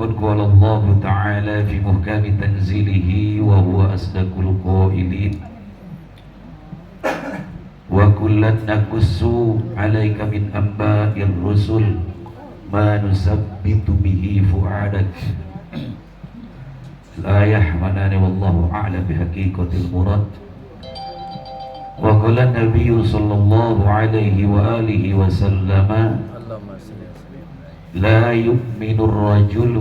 فقد قال الله تعالى في محكم تنزيله وهو أصدق القائلين وكلا نقص عليك من أنباء الرسل ما نثبت به فؤادك. الآية معناه والله أعلم بحقيقة المراد. وقال النبي صلى الله عليه وآله وسلم لا يؤمن الرجل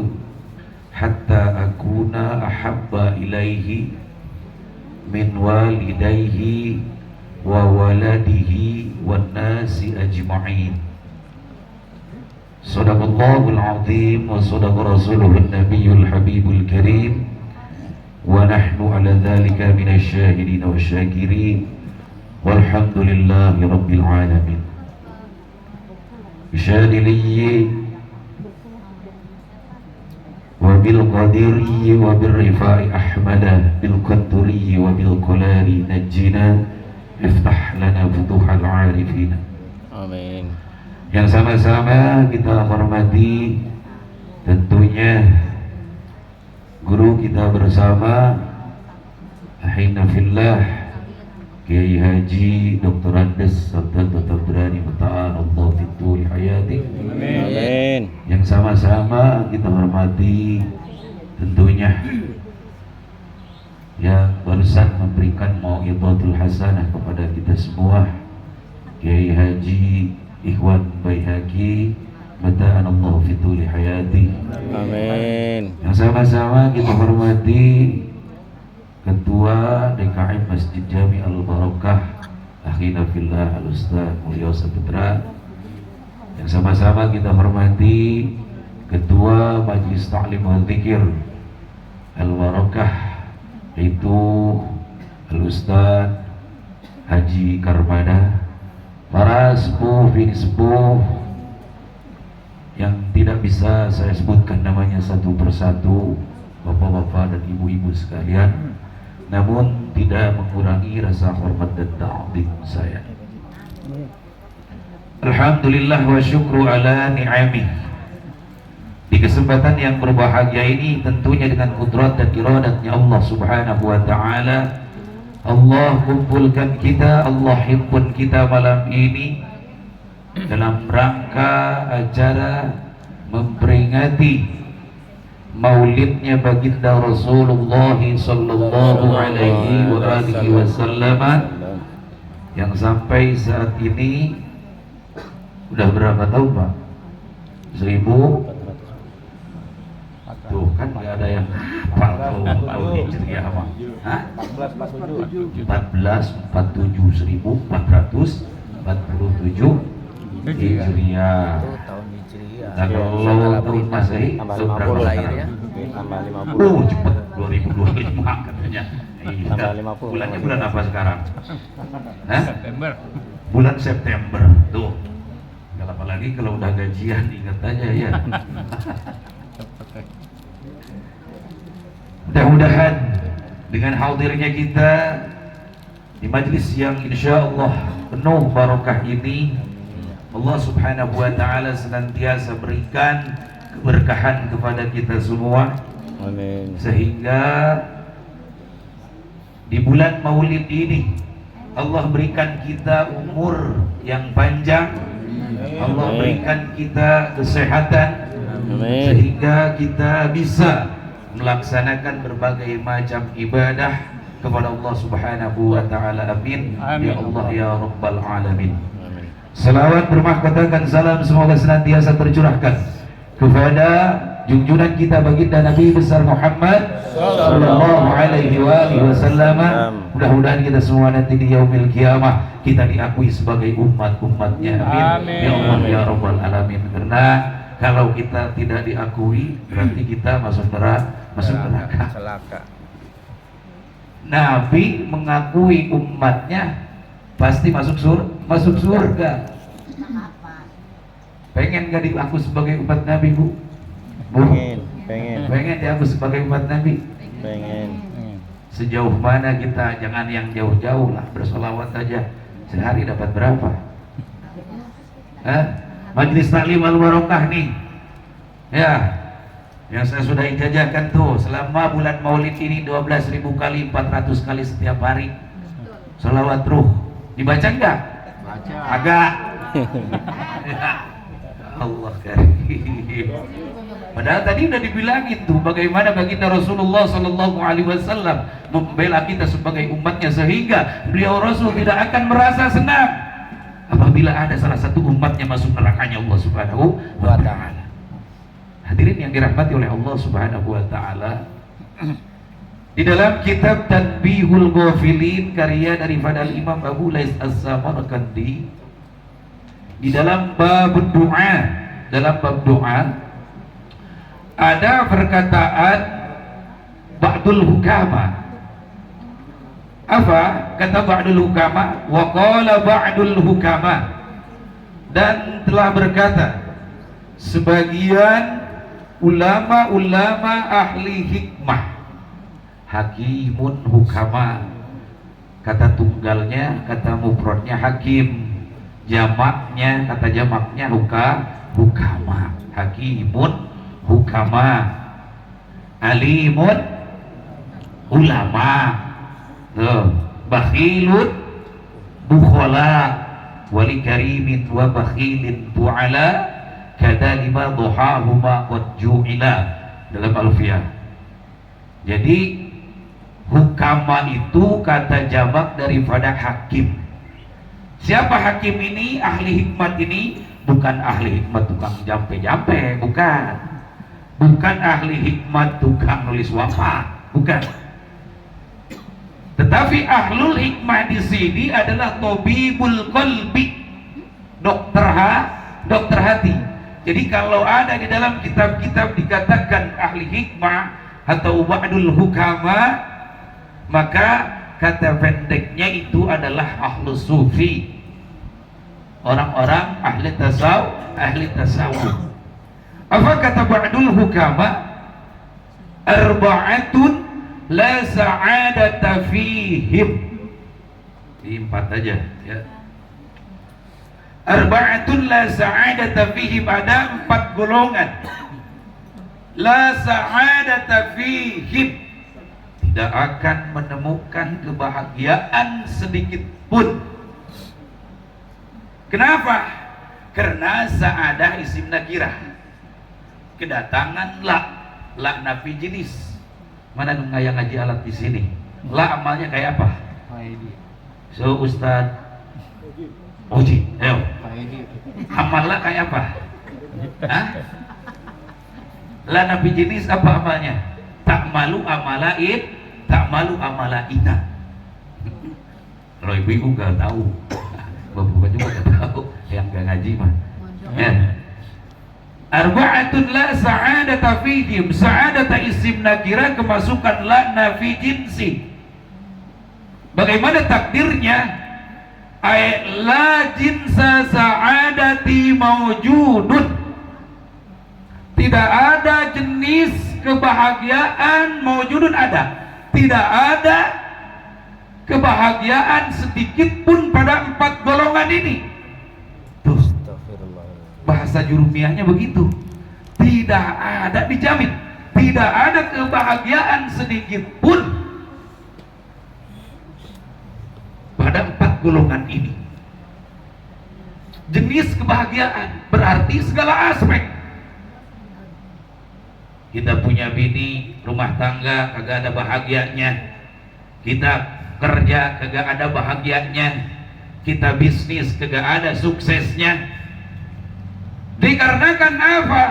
حتى أكون أحب إليه من والديه وولده والناس أجمعين. صدق الله العظيم وصدق رسوله النبي الحبيب الكريم ونحن على ذلك من الشاهدين والشاكرين والحمد لله رب العالمين. بشادلي وبالقدري وبالرفاع أحمد بالقدري وبالقلال نجنا افتح لنا فتوح العارفين. Amin. Yang sama-sama kita hormati tentunya guru kita bersama ahina fillah Kiai Haji Dr. Andes Sultan Dr. Berani Muta'an Allah fitul hayati. Amin. Yang sama-sama kita hormati tentunya yang barusan memberikan mau'izatul hasanah kepada kita semua Kiai Haji Ikhwan Baihaqi Mata'an Allah fitul hayati. Amin. Yang sama-sama kita hormati Ketua DKM Masjid Jami Al-Barakah Akhina Fillah Al-Ustaz Mulyo Saputra. Yang sama-sama kita hormati Ketua Majlis Ta'lim wa Dzikir Al-Barakah itu Al-Ustaz Haji Karmada. Para sepuh bini sepuh yang tidak bisa saya sebutkan namanya satu persatu, bapak-bapak dan ibu-ibu sekalian, namun tidak mengurangi rasa hormat dan ta'zim saya. Alhamdulillah wa syukru ala ni'amih. Di kesempatan yang berbahagia ini tentunya dengan kudrat dan iradatnya Allah subhanahu wa ta'ala, Allah kumpulkan kita, Allah himpun kita malam ini dalam rangka acara memperingati maulidnya baginda Rasulullah sallallahu alaihi wasallam yang sampai saat ini udah berapa tahun Pak? 1000. Tuh kan nggak ada yang hafal tahun Hijriah apa? 1447 Hijriah. Kalau tahun Masehi berapa lahirnya? Tambah 50. Cepat 2025 katanya. Bulannya bulan apa sekarang? September. Bulan September. Tuh. Gak lama lagi kalau udah gajian ingat aja ya. Mudah-mudahan dengan hadirnya kita di majlis yang insya Allah penuh barokah ini, Allah subhanahu wa ta'ala senantiasa berikan keberkahan kepada kita semua. Amin. Sehingga di bulan maulid ini Allah berikan kita umur yang panjang, Allah berikan kita kesehatan. Amin. Sehingga kita bisa melaksanakan berbagai macam ibadah kepada Allah subhanahu wa ta'ala. Amin. Ya Allah ya Rabbal Alamin. Salawat bermahkotakan salam semoga senantiasa tercurahkan kepada junjungan kita baginda Nabi besar Muhammad sallallahu alaihi wasallam. Mudah-mudahan kita semua nanti di yaumil kiamah kita diakui sebagai umat-umatnya. Amin. Ya Allah ya Rabbal Alamin. Karena kalau kita tidak diakui berarti kita masuk neraka. Nabi mengakui umatnya pasti masuk surga. Pengen gak diaku sebagai umat Nabi, Bu? Pengen diaku sebagai umat Nabi? Pengen. Sejauh mana kita, jangan yang jauh-jauh lah, bersolawat aja sehari dapat berapa? Majlis Taklim Al-Barakah nih ya, Yang saya sudah ijazahkan tuh selama bulan Maulid ini 12.000 kali, 400 kali setiap hari. Sholawat ruh dibaca enggak? Baca. Agak. Ya Allah karim. Padahal tadi udah dibilangin tuh bagaimana baginda Rasulullah Sallallahu Alaihi Wasallam membela kita sebagai umatnya, sehingga beliau Rasul tidak akan merasa senang apabila ada salah satu umatnya masuk nerakanya Allah Subhanahu wa Ta'ala. Hadirin yang dirahmati oleh Allah Subhanahu wa Ta'ala, di dalam kitab Tanbihul Ghafilin karya daripada Imam Abu Lais As-Samarqandi, di dalam bab doa, dalam bab doa ada perkataan ba'dul hukama. Apa kata ba'dul hukama? Wa qala ba'dul hukama, dan telah berkata sebagian ulama-ulama ahli hikmah. Hakimun hukama, kata tunggalnya, kata mufradnya hakim, jamaknya, kata jamaknya hukama. Hakimun hukama, alimun ulama, bakhilun bukhala, wali karimin wa bakhilin bu'ala, kadalima duhahuma wajju'ila, dalam Alfiyah. Jadi hukama itu kata jamak daripada hakim. Siapa hakim ini? Ahli hikmat ini bukan ahli hikmat tukang jampe-jampe, bukan. Bukan ahli hikmat tukang nulis wafa, bukan. Tetapi ahlul hikmah di sini adalah tabibul qalbi, dokter hati. Jadi kalau ada di dalam kitab-kitab dikatakan ahli hikmah atau ba'dul hukama, maka kata pendeknya itu adalah ahlus sufi, orang-orang ahli tasawuf. Apa kata ba'dul hukama? Arba'atun la sa'adata fihim. Ini 4 aja ya. Arba'atun la sa'adata fihim, ada 4 golongan. La sa'adata fihim, tidak akan menemukan kebahagiaan sedikit pun. Kenapa? Karena sa'adah isim nakirah, kedatangan la nafi jenis. Mana yang ngaji alat di sini? La amalnya kayak apa? So Ustaz Oji, ayo. Amal la kayak apa? Hah? La nafi jenis apa amalnya? Tak malu amalain, tak malu amalaina. Kalau ibu-ibu gak tahu, bapak juga gak tahu, yang gak ngaji mah. Ya. Arba'atun la sa'adata fihim, sa'adata isim nakira, kemasukan la nafi jinsi. Bagaimana takdirnya? Ay la jinsa sa'adati mawjudun, tidak ada jenis kebahagiaan mawjudun ada, tidak ada kebahagiaan sedikit pun pada 4 golongan ini. Tuh, bahasa jurumiahnya begitu. Tidak ada, dijamin tidak ada kebahagiaan sedikit pun pada 4 golongan ini. Jenis kebahagiaan berarti segala aspek. Kita punya bini, rumah tangga kagak ada bahagianya. Kita kerja kagak ada bahagianya. Kita bisnis kagak ada suksesnya. Dikarenakan apa?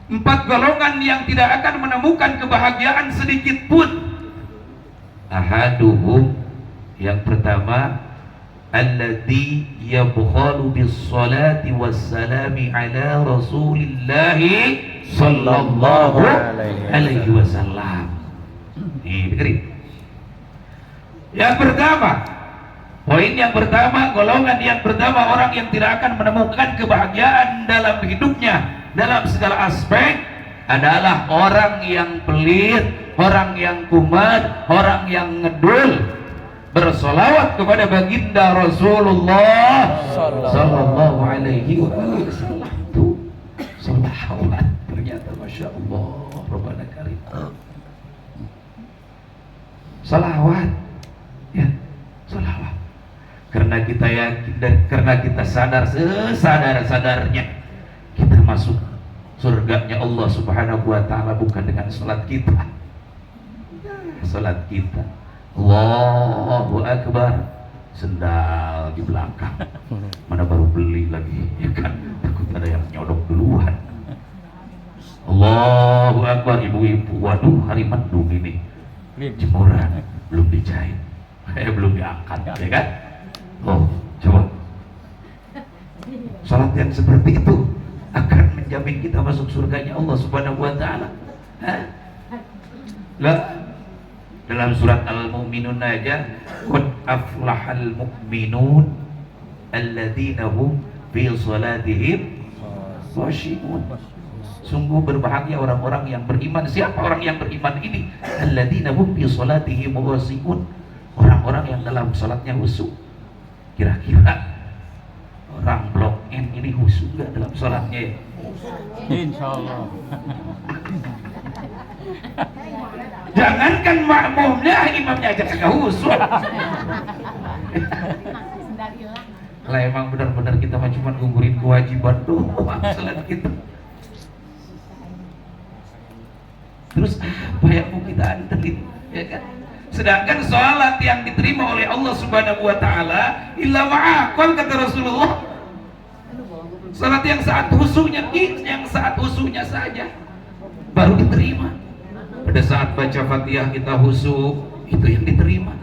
4 golongan yang tidak akan menemukan kebahagiaan sedikit pun. Ahaduhum, yang pertama, alladzi yabkhalu bis salati wassalami ala rasulillahi sallallahu alaihi wasallam. Nih, dengerin. Yang pertama, poin yang pertama, golongan yang pertama, orang yang tidak akan menemukan kebahagiaan dalam hidupnya dalam segala aspek adalah orang yang pelit, orang yang kumat, orang yang ngedul. Bersolawat kepada baginda Rasulullah sallallahu alaihi wasallam. Itu solawat. ternyata Masya Allah Rabbana Karim. Salawat ya, salawat. Karena kita yakin dan karena kita sadar sesadar-sadarnya kita masuk surganya Allah Subhanahu wa taala bukan dengan salat kita. Salat kita Allahu Akbar, sendal di belakang. Mana baru beli lagi, ya kan? Takut ada yang nyodok duluan. Allahu Akbar, ibu-ibu, waduh hari mendung ini. Jemuran belum dijahit, belum diangkat, ya kan? Oh, coba. Salat yang seperti itu akan menjamin kita masuk surganya Allah Subhanahu wa taala. Lah, dalam surat Al-Mu'minun aja, qad aflahal mu'minun alladzina hum fi shalatihim khashi'un. Sungguh berbahagia orang-orang yang beriman. Siapa orang yang beriman ini? Alladzina hum fi shalatihim khashi'un. Orang-orang yang dalam salatnya khusyuk. Kira-kira orang Blok M ini khusyuk enggak dalam salatnya ya? Insyaallah. Jangankan makmumnya, imamnya aja kagak khusyuk. Lah emang benar-benar kita mah cuma gugurin kewajiban doang salat kita. Terus apa yang mau kita andelin, ya kan? Sedangkan sholat yang diterima oleh Allah Subhanahu wa taala illa ma'aqal, kata Rasulullah. Salat yang saat khusyuknya saja baru diterima. Pada saat baca Fatihah kita khusyuk, itu yang diterima.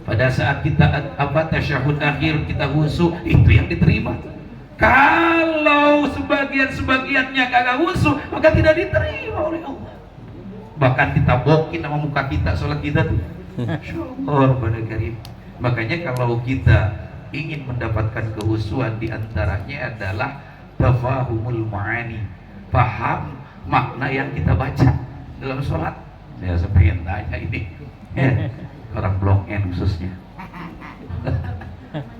Pada saat kita tasyahud akhir kita khusyuk, itu yang diterima. Kalau sebagiannya kagak khusyuk, maka tidak diterima oleh Allah. Bahkan ditabokin sama muka kita sholat kita tuh. Insyaallah Rabbana Karim. Makanya kalau kita ingin mendapatkan kehusuan, diantaranya adalah tafahumul ma'ani, paham makna yang kita baca dalam sholat. Saya pengen tanya ini ya, orang Blok N khususnya.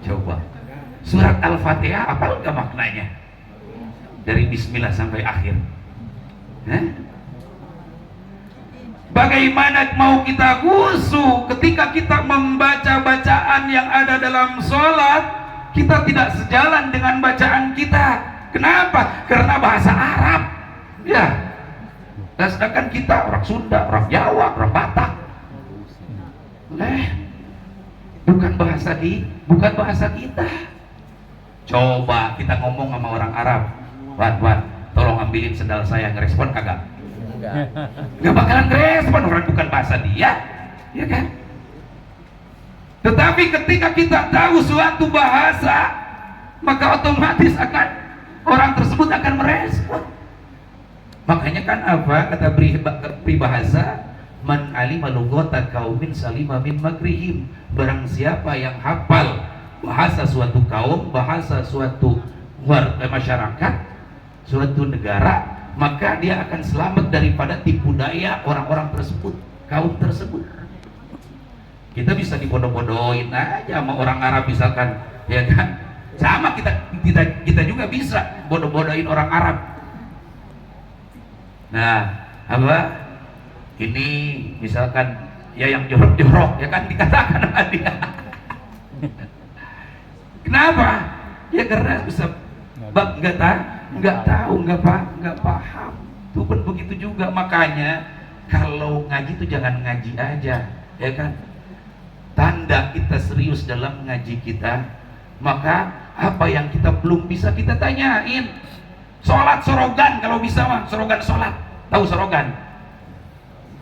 Coba surat Al-Fatihah apa enggak maknanya dari Bismillah sampai akhir? Bagaimana mau kita khusyuk ketika kita membaca bacaan yang ada dalam sholat, kita tidak sejalan dengan bacaan kita? Kenapa? Karena bahasa Arab ya. Dan sedangkan kita orang Sunda, orang Jawa, orang Batak, bukan bahasa kita. Coba kita ngomong sama orang Arab, Wan, tolong ambilin sendal saya, ngerespon kagak? Nggak bakalan ngerespon, orang bukan bahasa dia, ya kan? Tetapi ketika kita tahu suatu bahasa, maka otomatis orang tersebut akan merespon. Makanya kan apa kata peribahasa, man alima lughata qaumin salima min makrihim. Barang siapa yang hafal bahasa suatu kaum, bahasa suatu masyarakat, suatu negara, maka dia akan selamat daripada tipu daya orang-orang tersebut, kaum tersebut. Kita bisa dibodoh-bodohin aja sama orang Arab misalkan, ya kan? Sama kita juga bisa bodoh-bodohin orang Arab. Nah, apa? Ini misalkan ya yang jorok-jorok, ya kan dikatakan sama dia. Kenapa? Ya karena bisa nggak tahu, nggak paham. Itu pun begitu juga. Makanya kalau ngaji itu jangan ngaji aja, ya kan? Tanda kita serius dalam ngaji kita, maka apa yang kita belum bisa kita tanyain. Sholat sorogan kalau bisa mah, sorogan sholat. Tahu sorogan?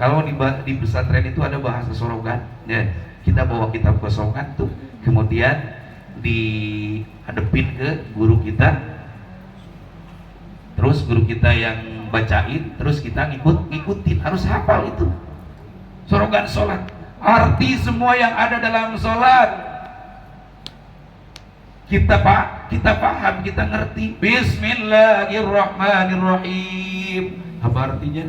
Kalau di pesantren itu ada bahasa sorogan, ya. Kita bawa kitab kosongan tuh, kemudian dihadepin ke guru kita, terus guru kita yang bacain, terus kita ngikutin, harus hafal itu sorogan sholat, arti semua yang ada dalam sholat. Kita paham, kita ngerti. Bismillahirrahmanirrahim. Apa artinya?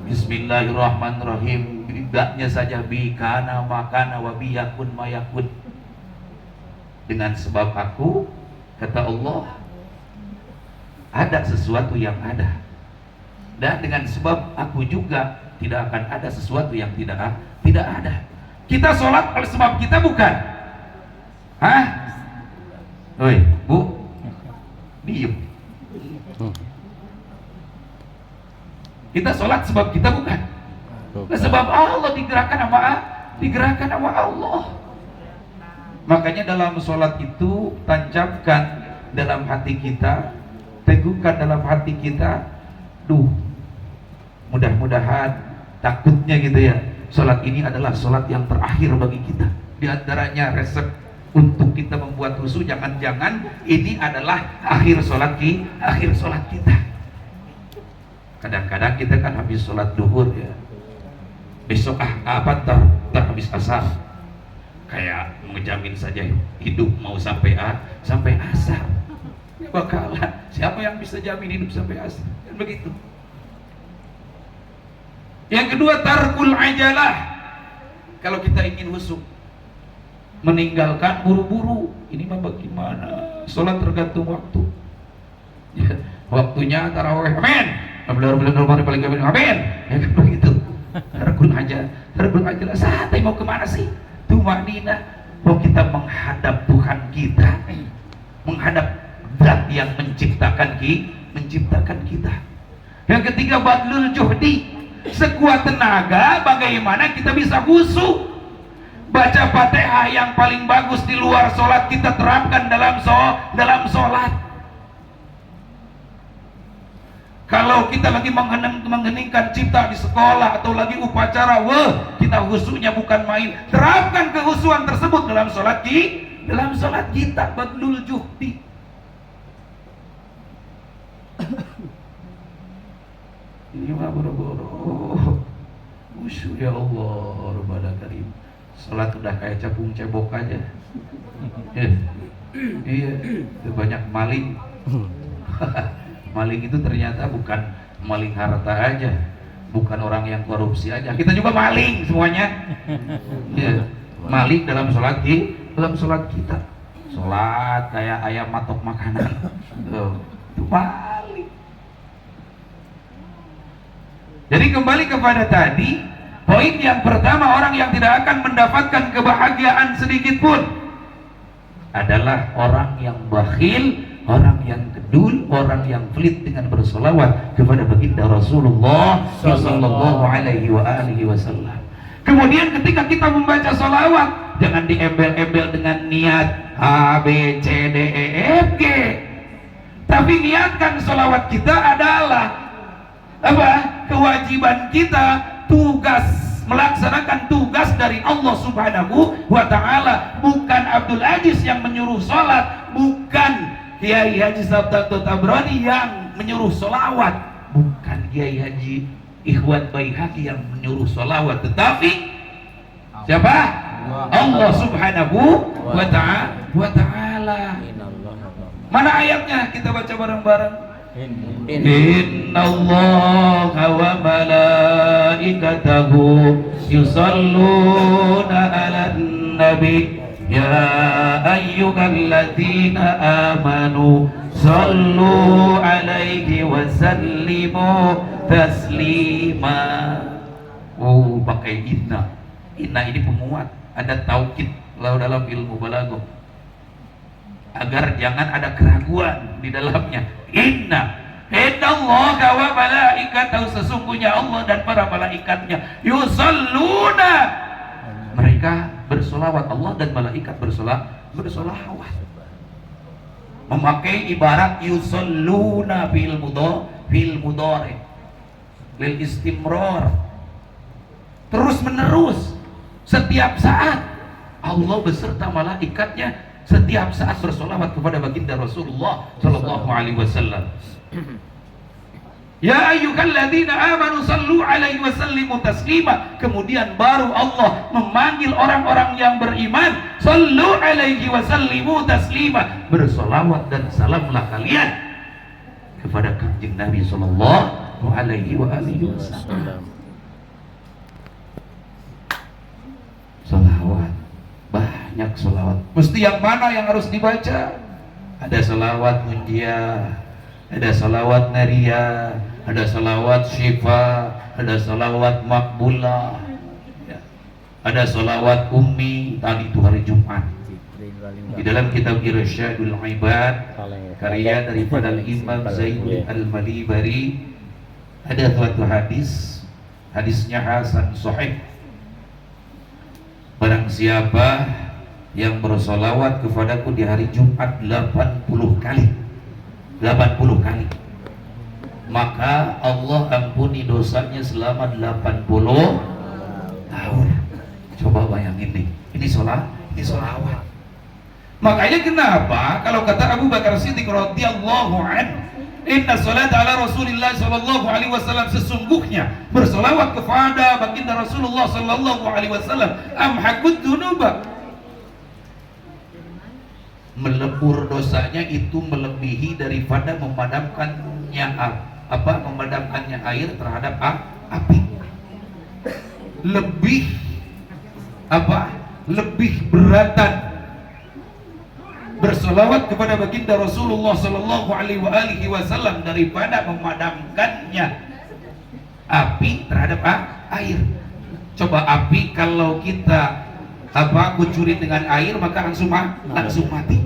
Bismillahirrahmanirrahim. Tidaknya saja bikana makana wa biyakun mayakun. Dengan sebab aku, kata Allah, ada sesuatu yang ada, dan dengan sebab aku juga tidak akan ada sesuatu yang tidak ada. Kita sholat oleh sebab kita bukan? Hah? Oi, Bu, diem. Kita sholat sebab kita bukan. Sebab Allah digerakkan sama Allah. Makanya dalam sholat itu tancapkan dalam hati kita, teguhkan dalam hati kita, mudah-mudahan, takutnya gitu ya, sholat ini adalah sholat yang terakhir bagi kita. Di antaranya resep untuk kita membuat khusyuk, jangan-jangan ini adalah akhir sholat kita. Kadang-kadang kita kan habis sholat duhur ya, besok habis asar, kayak menjamin saja hidup mau sampai asar. Ya bakalan, siapa yang bisa jamin hidup sampai asar? Kan begitu. Yang kedua, tarkul ajalah. Kalau kita ingin khusyuk, meninggalkan buru-buru. Ini mah bagaimana? Sholat tergantung waktu ya, waktunya tarawih, amin, amin, ya kan begitu. Tarkul ajalah, santai, mau kemana sih? Tumanina, mau kita menghadap Tuhan kita, menghadap Zat yang menciptakan kita. Yang ketiga, badlul juhdi, sekuat tenaga bagaimana kita bisa khusyuk. Baca Fatihah yang paling bagus di luar sholat kita terapkan dalam sholat. Kalau kita lagi mengheningkan cipta di sekolah atau lagi upacara, kita khusyuknya bukan main. Terapkan kekhusyuan tersebut dalam sholat kita, badlul juhdi. Ini mah boro-boro khusyuk ya Allah Rabbana Karim. Salat udah kayak capung cebok aja. Iya, itu banyak maling. Maling itu ternyata bukan maling harta aja, bukan orang yang korupsi aja. Kita juga maling semuanya. Iya, maling dalam sholat kita. Sholat kayak ayam matok makanan. Itu maling. Jadi kembali kepada tadi, poin yang pertama, orang yang tidak akan mendapatkan kebahagiaan sedikit pun adalah orang yang bakhil, orang yang kedul, orang yang pelit dengan bersolawat kepada baginda Rasulullah sallallahu alaihi wasallam. Kemudian ketika kita membaca solawat, jangan diembel-embel dengan niat A, B, C, D, E, F, G, tapi niatkan solawat kita adalah kewajiban kita, tugas, melaksanakan tugas dari Allah Subhanahu wa ta'ala. Bukan Abdul Aziz yang menyuruh sholat, bukan Kiai Haji Sabtato Tabrani yang menyuruh sholawat, bukan Kiai Haji Ikhwan Baihaqi yang menyuruh sholawat, tetapi siapa? Allah Subhanahu wa ta'ala. Mana ayatnya? Kita baca bareng-bareng. Innallaha wa malaikatahu yusalluna 'alan nabi ya ayyuhalladzina amanu sallu 'alaihi wa sallimu taslima. Oh, pakai inna. Inna ini penguat, ada taukid dalam ilmu balaghah agar jangan ada keraguan di dalamnya. Inna Allah wa malaikatahu, sesungguhnya Allah dan para malaikatnya, yusalluna, mereka bersolawat, Allah dan malaikat bersolawat. Memakai ibarat yusalluna fil mudhari lil istimrar, terus menerus, setiap saat Allah beserta malaikatnya setiap saat bersolawat kepada baginda Rasulullah sallallahu alaihi wasallam. Ya ayyuhalladzina amanu sallu alaihi wa sallimu taslima. Kemudian baru Allah memanggil orang-orang yang beriman, sallu alaihi wa sallimu taslima, bersolawat dan salamlah kalian kepada kanjeng Nabi sallallahu alaihi wasallam. Salawat, banyak salawat. Mesti yang mana yang harus dibaca? Ada salawat munjiah, ada salawat naria, ada salawat syifa, ada salawat makbulah, ya. Ada salawat ummi. Tadi itu hari Jumat di dalam kitab Irsyadul Ibad karya daripada Imam Zainul Al-Malibari ada suatu hadis, hadisnya hasan sahih. Barang siapa yang bersolawat kepadaku di hari Jumat 80 kali, 80 kali, maka Allah ampuni dosanya selama 80 tahun. Coba bayangin nih, ini solawat. Makanya kenapa kalau kata Abu Bakar Siddiq radhiyallahu anhu, inna salat ala Rasulillah sallallahu alaihi wasallam, sesungguhnya bersolawat kepada baginda Rasulullah sallallahu alaihi wasallam amhaqud dunuba, melebur dosanya itu melebihi daripada memadamkannya air terhadap api. Lebih beratan bersolawat kepada baginda Rasulullah sallallahu alaihi wasallam daripada memadamkannya api terhadap air. Coba api kalau kita kucuri dengan air maka langsung mati.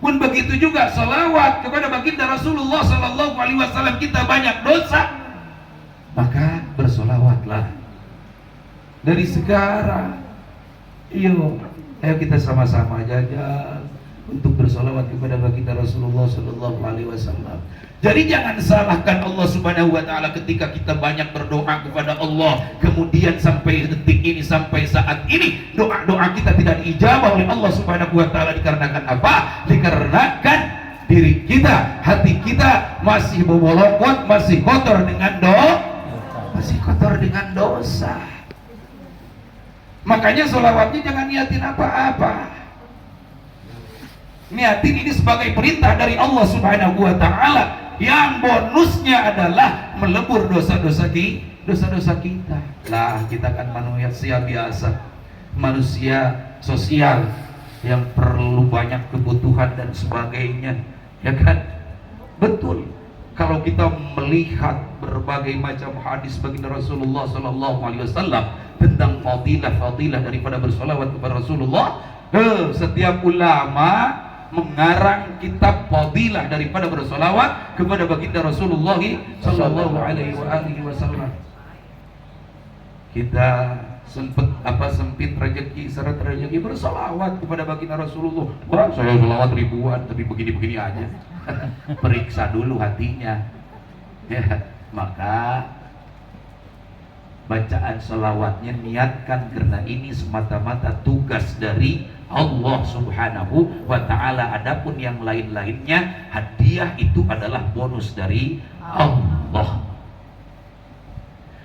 Pun begitu juga salawat kepada baginda Rasulullah sallallahu alaihi wasallam, kita banyak dosa, maka bersolawatlah dari sekarang. Ayo kita sama-sama jaga untuk bersolawat kepada baginda Rasulullah sallallahu alaihi wasallam. Jadi jangan salahkan Allah Subhanahu wa taala ketika kita banyak berdoa kepada Allah, kemudian sampai detik ini, sampai saat ini doa-doa kita tidak diijabah oleh Allah Subhanahu wa taala. Dikarenakan apa? Dikarenakan diri kita, hati kita masih bebolokot, masih kotor dengan dosa. Makanya sholawatnya jangan niatin apa-apa. Niatin ini sebagai perintah dari Allah Subhanahu wa taala, yang bonusnya adalah melebur dosa-dosa kita. Lah, kita kan manusia biasa, manusia sosial yang perlu banyak kebutuhan dan sebagainya, ya kan? Betul. Kalau kita melihat berbagai macam hadis baginda Rasulullah sallallahu alaihi wasallam tentang fadilah daripada bersolawat kepada Rasulullah, setiap ulama mengarang kitab fadilah daripada bersolawat kepada baginda Rasulullah sallallahu alaihi wasallam. Kita sempit rezeki, seret rezeki, bersolawat kepada baginda Rasulullah. Wah, saya solawat ribuan tapi begini-begini aja. Periksa dulu hatinya, ya. Maka bacaan solawatnya niatkan karena ini semata-mata tugas dari Allah Subhanahu wa ta'ala. Adapun yang lain-lainnya hadiah, itu adalah bonus dari Allah.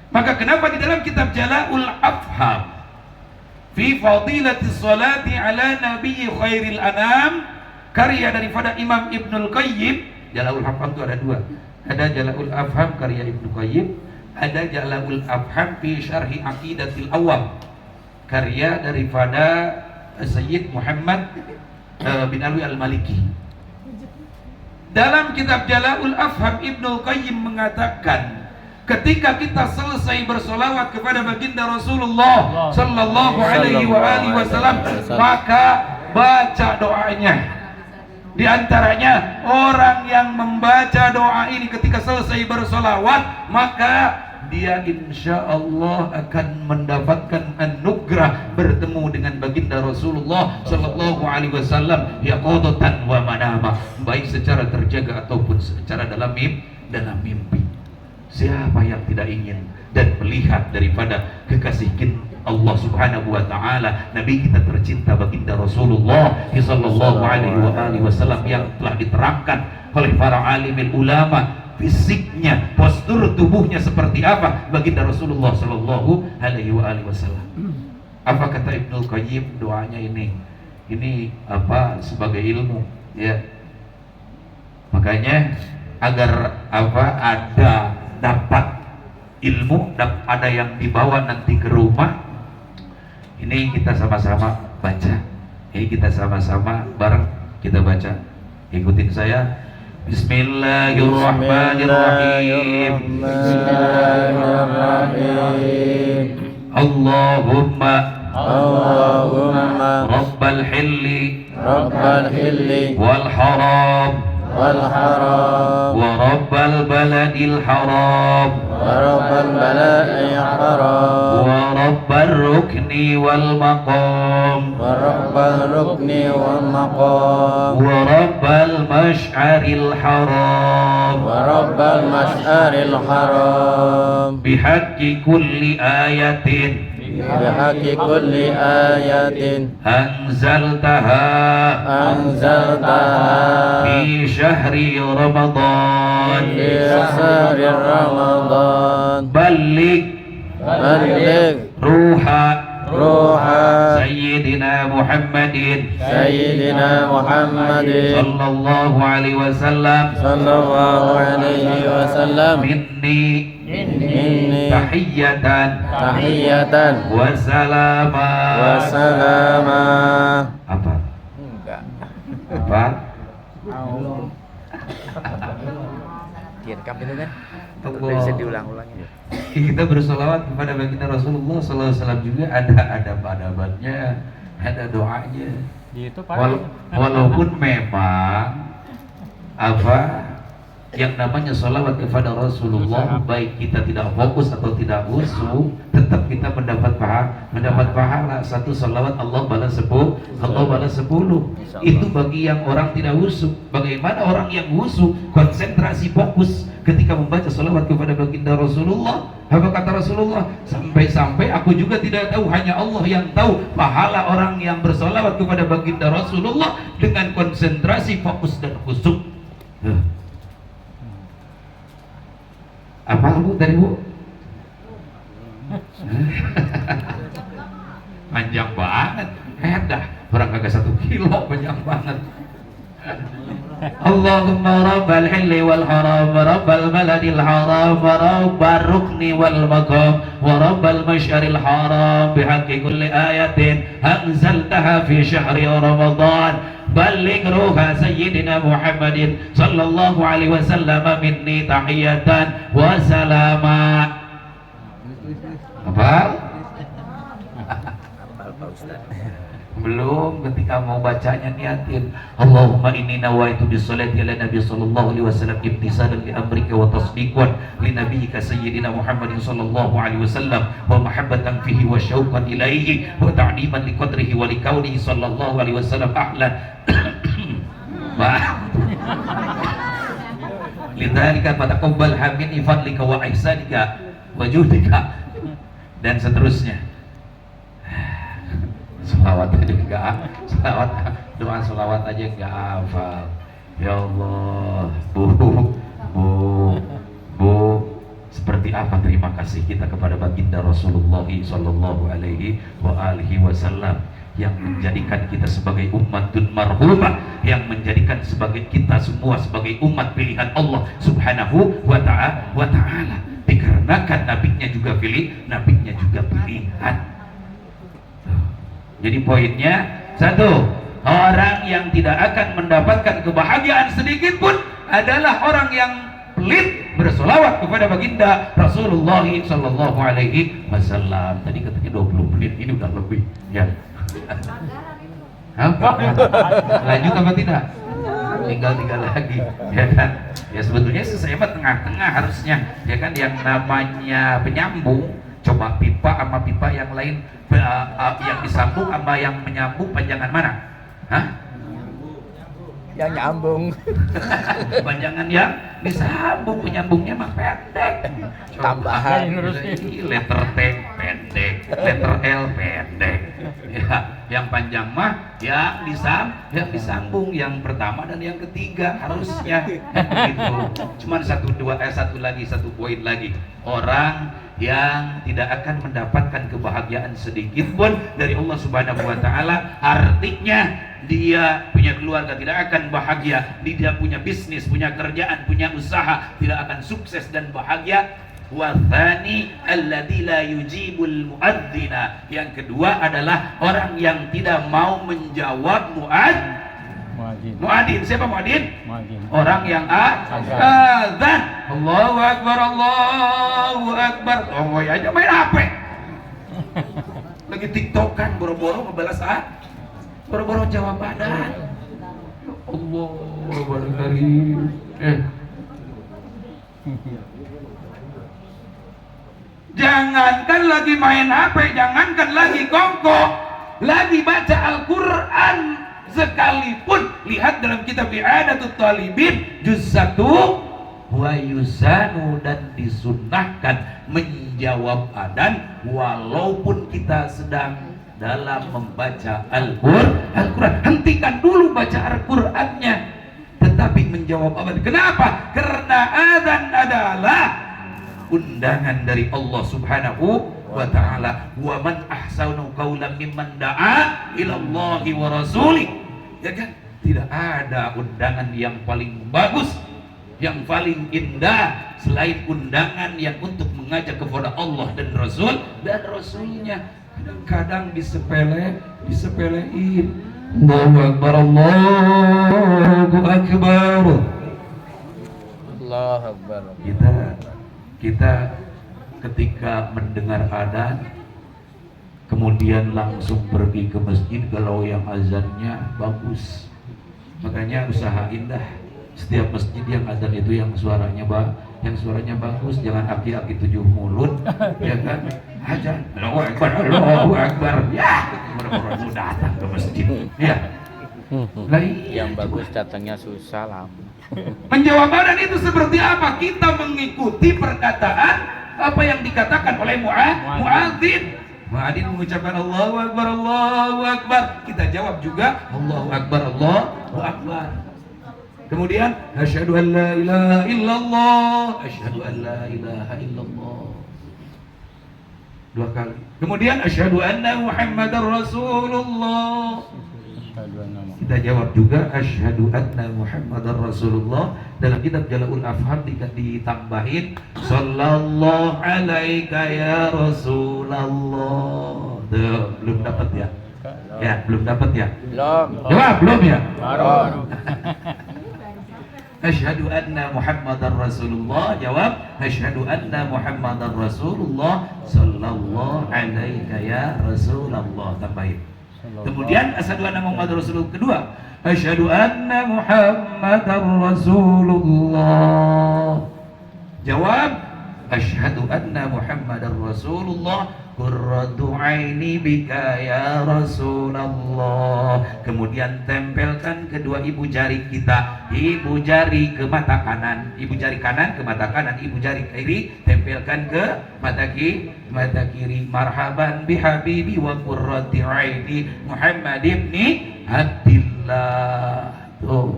Maka kenapa di dalam kitab Jala'ul Afham fi fadilatis salati ala nabiyyi khairil anam, karya daripada Imam Ibnul Qayyim, Jala'ul Afham itu ada dua, ada Jala'ul Afham karya Ibnu Qayyim, ada Jala'ul Afham fi syarhi aqidatil awam karya daripada Sayyid Muhammad bin Alwi Al-Maliki. Dalam kitab Jala'ul Afham, Ibnu Qayyim mengatakan, ketika kita selesai bersolawat kepada baginda Rasulullah sallallahu alaihi wasallam, maka baca doanya. Di antaranya, orang yang membaca doa ini ketika selesai bersolawat, maka dia insya Allah akan mendapatkan anugerah bertemu dengan baginda Rasulullah sallallahu alaihi wasallam yaqadatan wa manama, baik secara terjaga ataupun secara dalam mimpi. Siapa yang tidak ingin dan melihat daripada kekasih Allah Subhanahu wa ta'ala, Nabi kita tercinta baginda Rasulullah sallallahu alaihi wasallam, yang telah diterangkan oleh para alimul ulama fisiknya, postur tubuhnya seperti apa baginda Rasulullah sallallahu alaihi wasallam. Apa kata Ibnu Qayyim doanya ini sebagai ilmu, ya. Makanya agar ada dapat ilmu, ada yang dibawa nanti ke rumah, ini kita sama-sama baca, ini kita sama-sama bareng kita baca. Ikutin saya. Bismillahirrahmanirrahim. Allahumma Rabbal hilli wal haram wa rabbal baladil haram wa rabbal rukni wal maqam wa rabbal mash'aril haram bihaqqi kulli ayatin anzaltaha fi syahri Ramadan balligh ruha Sayyidina Muhammadin sallallahu alaihi wasallam minni tahiyatan wa salama. Apa? Direkam itu kan? Allah. Bisa diulang-ulang ya. Kita bersolawat kepada baginda Rasulullah sallallahu alaihi wasallam juga ada adab-adabannya, ada doanya. Itu Pak. Walaupun memang apa yang namanya sholawat kepada Rasulullah, baik kita tidak fokus atau tidak khusyuk, tetap kita mendapat pahala. Satu sholawat Allah balas 10, Allah balas 10. Itu bagi yang orang tidak khusyuk. Bagaimana orang yang khusyuk konsentrasi fokus ketika membaca sholawat kepada baginda Rasulullah? Apa kata Rasulullah? Sampai-sampai aku juga tidak tahu, hanya Allah yang tahu pahala orang yang bersolawat kepada baginda Rasulullah dengan konsentrasi fokus dan khusyuk. Apa Bu tadi Bu? Panjang banget. Dah orang kagak 1 kilo, panjang banget. Allahumma rabbal hilli wal haram wa rabbal baladil haram wa rabbal rukni wal maqam wa rabbal masyaril haram bihaqqi kulli ayatin anzaltaha fi syahri Ramadan balligh ruha Sayyidina Muhammadin sallallahu alaihi wasallam minni tahiyatan wa salama. Apa? Belum, ketika mau bacanya niatin Allahumma inni nawaitu bisolati ala nabi sallallahu alaihi wasallam ibtisadan li amrika wa tasdiqan li nabiyyika sayyidina Muhammadin sallallahu alaihi wasallam wa mahabbatan fihi wa syauqan ilaihi wa ta'diman li qadrihi wa li kaunihi sallallahu alaihi wasallam ahlan lidzalika fataqabbal min fadlika wa ihsanika wa judika dan seterusnya. Selawat aja enggak, doa selawat aja enggak hafal. Ya Allah, Bu, seperti apa terima kasih kita kepada baginda Rasulullah sallallahu alaihi wasallam yang menjadikan kita sebagai umatun marhumah, yang menjadikan sebagai kita semua sebagai umat pilihan Allah Subhanahu wa ta'ala. Dikarenakan nabinya juga pilihan. Jadi poinnya satu, orang yang tidak akan mendapatkan kebahagiaan sedikit pun adalah orang yang pelit bersolawat kepada baginda Rasulullah sallallahu alaihi wasallam. Tadi katanya 20 menit, ini udah lebih ya. Lanjut apa tidak? Tinggal 3 lagi ya kan. Ya sebetulnya saya mah tengah-tengah harusnya ya kan, yang namanya penyambung. Coba pipa sama pipa yang lain, yang disambung sama yang menyambung panjangan mana? Hah? Yang nyambung. Panjangan yang disambung, penyambungnya mah pendek. Tambahan. Letter T pendek, letter L pendek. Ya, yang panjang mah yang disambung, yang pertama dan yang ketiga harusnya gitu. Cuman satu poin lagi. Orang yang tidak akan mendapatkan kebahagiaan sedikit pun dari Allah Subhanahu wa taala, artinya dia punya keluarga tidak akan bahagia, dia punya bisnis, punya kerjaan, punya usaha tidak akan sukses dan bahagia. Wa tsani alladzi la yujibul muadzina, yang kedua adalah orang yang tidak mau menjawab Muadzin. Siapa muadzin? Muadzin. Orang yang azan. Allahu Akbar, Allahu Akbar. Oh ya aja main HP. Lagi tiktokan, boro-boro ngebalas boro-boro jawab badan. Allah barangkali. Jangankan lagi main HP, jangankan lagi kongko, lagi baca Al-Quran sekalipun. Lihat dalam kitab I'adatul Talibin juz 1, wa yusanu, dan disunnahkan menjawab adzan walaupun kita sedang dalam membaca Al-Quran. Hentikan dulu baca Al-Qurannya, tetapi menjawab adzan. Kenapa? Karena adzan adalah undangan dari Allah Subhanahu wa ta'ala. Wa man ahsanu qawlan mimman da'a ilallahi wa rasulih. Ya kan? Tidak ada undangan yang paling bagus, yang paling indah selain undangan yang untuk mengajak kepada Allah dan Rasul dan Rasulnya. Kadang-kadang disepelein. Allahu Akbar, Allahu Akbar. Allahu Akbar. Kita ketika mendengar adzan kemudian langsung pergi ke masjid kalau yang azannya bagus. Makanya usahain dah setiap masjid yang azan itu yang suaranya bagus, jangan aki-aki 7 mulut, ya kan? Azan Allahu Akbar, Allahu Akbar. Ya, orang datang ke masjid. Ya. Yang bagus datangnya susah lah. Menjawab adzan itu seperti apa? Kita mengikuti perkataan apa yang dikatakan oleh muadzin. Muadzin mengucapkan Allahu Akbar, Allahu Akbar. Kita jawab juga Allahu Akbar, Allahu Akbar. Kemudian asyhadu an la ilaha illallah, asyhadu an la ilaha illallah. 2 kali. Kemudian asyhadu anna Muhammadar Rasulullah. Kita jawab juga asyhadu anna Muhammadar Rasulullah. Dalam kitab Jala'ul Afham ditambahin sallallahu alaika ya Rasulullah. Tuh, belum dapat ya? Ya, belum dapat ya? Belum. Jawab, belum ya? Baru. Asyhadu anna Muhammadar Rasulullah. Jawab asyhadu anna Muhammadar Rasulullah sallallahu alaika ya Rasulullah. Tambahin. Kemudian asyhadu anna Muhammadar Rasulullah kedua. Asyhadu anna Muhammadar Rasulullah. Jawab asyhadu anna Muhammadar Rasulullah. Qurratu aini bika ya Rasulullah. Kemudian tempelkan kedua ibu jari kita, ibu jari ke mata kanan, ibu jari kanan ke mata kanan, ibu jari kiri tempelkan ke mata kiri. Marhaban bihabibi wa qurrati aini Muhammad ibni Abdillah. Tuh.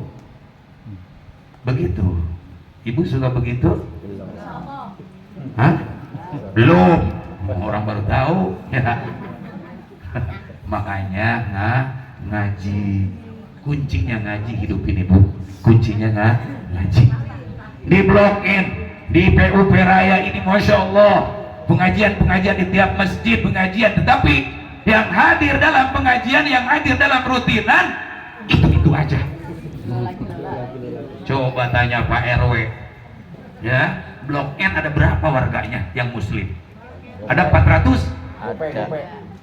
Begitu. Ibu suka begitu? Hah? Belum. Orang baru tahu ya. Makanya ngaji, kuncinya ngaji hidup ini Bu, kuncinya ngaji. Di Blok N, di PUP Raya ini Masya Allah pengajian di tiap masjid pengajian, tetapi yang hadir dalam pengajian, yang hadir dalam rutinan itu aja. Coba tanya Pak RW ya, Blok N ada berapa warganya yang muslim? Ada 400? Ada.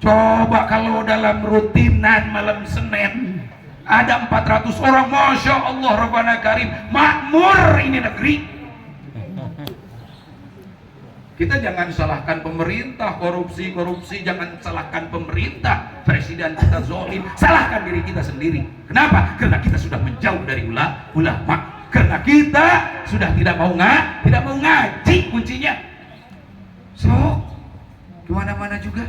Coba kalau dalam rutinan malam Senin ada 400 orang, Masya Allah Rabbana Karim, makmur ini negeri. Kita jangan salahkan pemerintah, korupsi, jangan salahkan pemerintah, presiden kita zolim, salahkan diri kita sendiri. Kenapa? Karena kita sudah menjauh dari ulama. Karena kita sudah tidak mau ngaji kuncinya. So, kemana-mana juga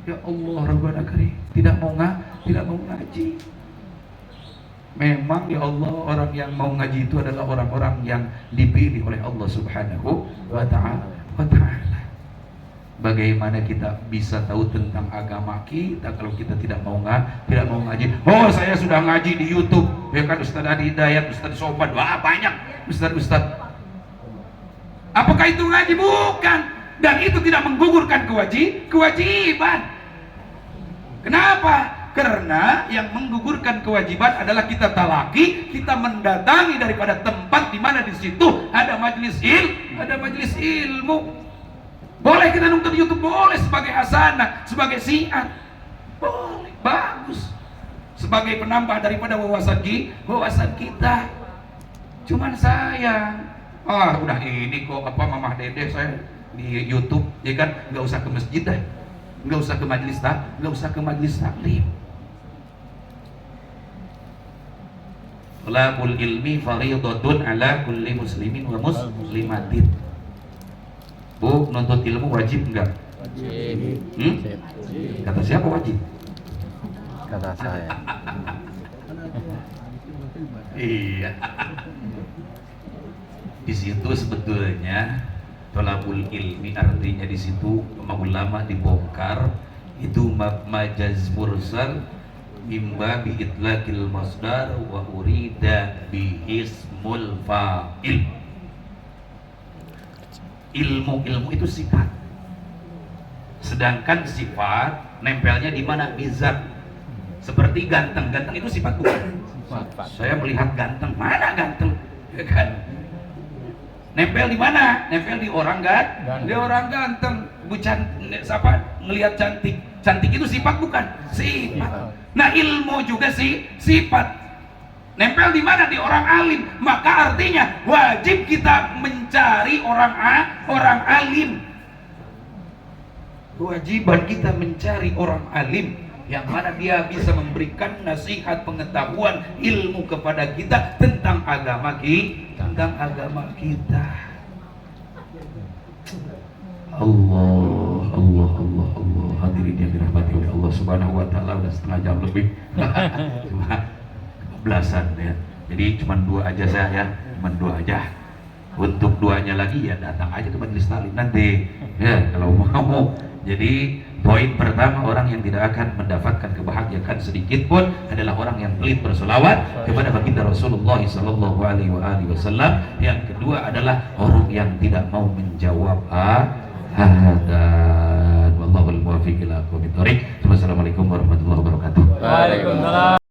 ya Allah Rabbana Karim tidak mau ngaji. Memang ya Allah, orang yang mau ngaji itu adalah orang-orang yang dipilih oleh Allah Subhanahu wa ta'ala. Bagaimana kita bisa tahu tentang agama kita kalau kita tidak mau ngaji? Oh, saya sudah ngaji di YouTube ya kan, Ustaz Adi Hidayat, Ustaz Sobat, wah banyak Ustaz. Apakah itu ngaji? Bukan. Dan itu tidak menggugurkan kewajiban. Kenapa? Karena yang menggugurkan kewajiban adalah kita talaki, kita mendatangi daripada tempat di mana di situ ada majelis ilmu. Boleh kita nonton di YouTube, boleh sebagai hasanah, sebagai syiar, boleh, bagus, sebagai penambah daripada wawasan kita. Cuman sayang, udah ini kok mamah dede saya di YouTube, ya kan, nggak usah ke masjid dah, nggak usah ke majelis taklim. Talabul ilmi fardhatun ala kulli muslimin wa muslimatin. Bu, nuntut ilmu wajib enggak? Wajib. Kata siapa wajib? Kata saya. Iya. Di situ sebetulnya thalabul ilmi artinya di situ ulama dibongkar itu majaz mursal mimba bi itlaqil masdar wa urida bi ismul fa'il. Ilmu itu sifat, sedangkan sifat nempelnya di mana? Bizat. Seperti ganteng itu sifat bukan? Saya melihat ganteng, mana ganteng, ya kan? Nempel di mana? Nempel di orang di orang ganteng. Siapa ngelihat cantik itu sifat bukan? Sifat. Nah, ilmu juga sifat. Nempel di mana? Di orang alim. Maka artinya wajib kita mencari orang alim. Kewajiban kita mencari orang alim yang mana dia bisa memberikan nasihat, pengetahuan, ilmu kepada kita tentang agama kita. Allah. Hadirin yang dirahmati oleh Allah Subhanahu wa taala, udah setengah jam lebih. Cuma belasan ya. Jadi cuma 2 aja saya, cuma 2 aja. Untuk 2-nya lagi ya datang aja ke majelis taklim nanti. Ya, kalau mau. Jadi poin pertama, orang yang tidak akan mendapatkan kebahagiaan sedikit pun adalah orang yang pelit bersolawat kepada baginda Rasulullah sallallahu alaihi wasallam. Yang kedua adalah orang yang tidak mau menjawab dan wallahu al-muwaffiq ila aqwamit thoriq. Wassalamualaikum warahmatullahi wabarakatuh. Waalaikumsalam.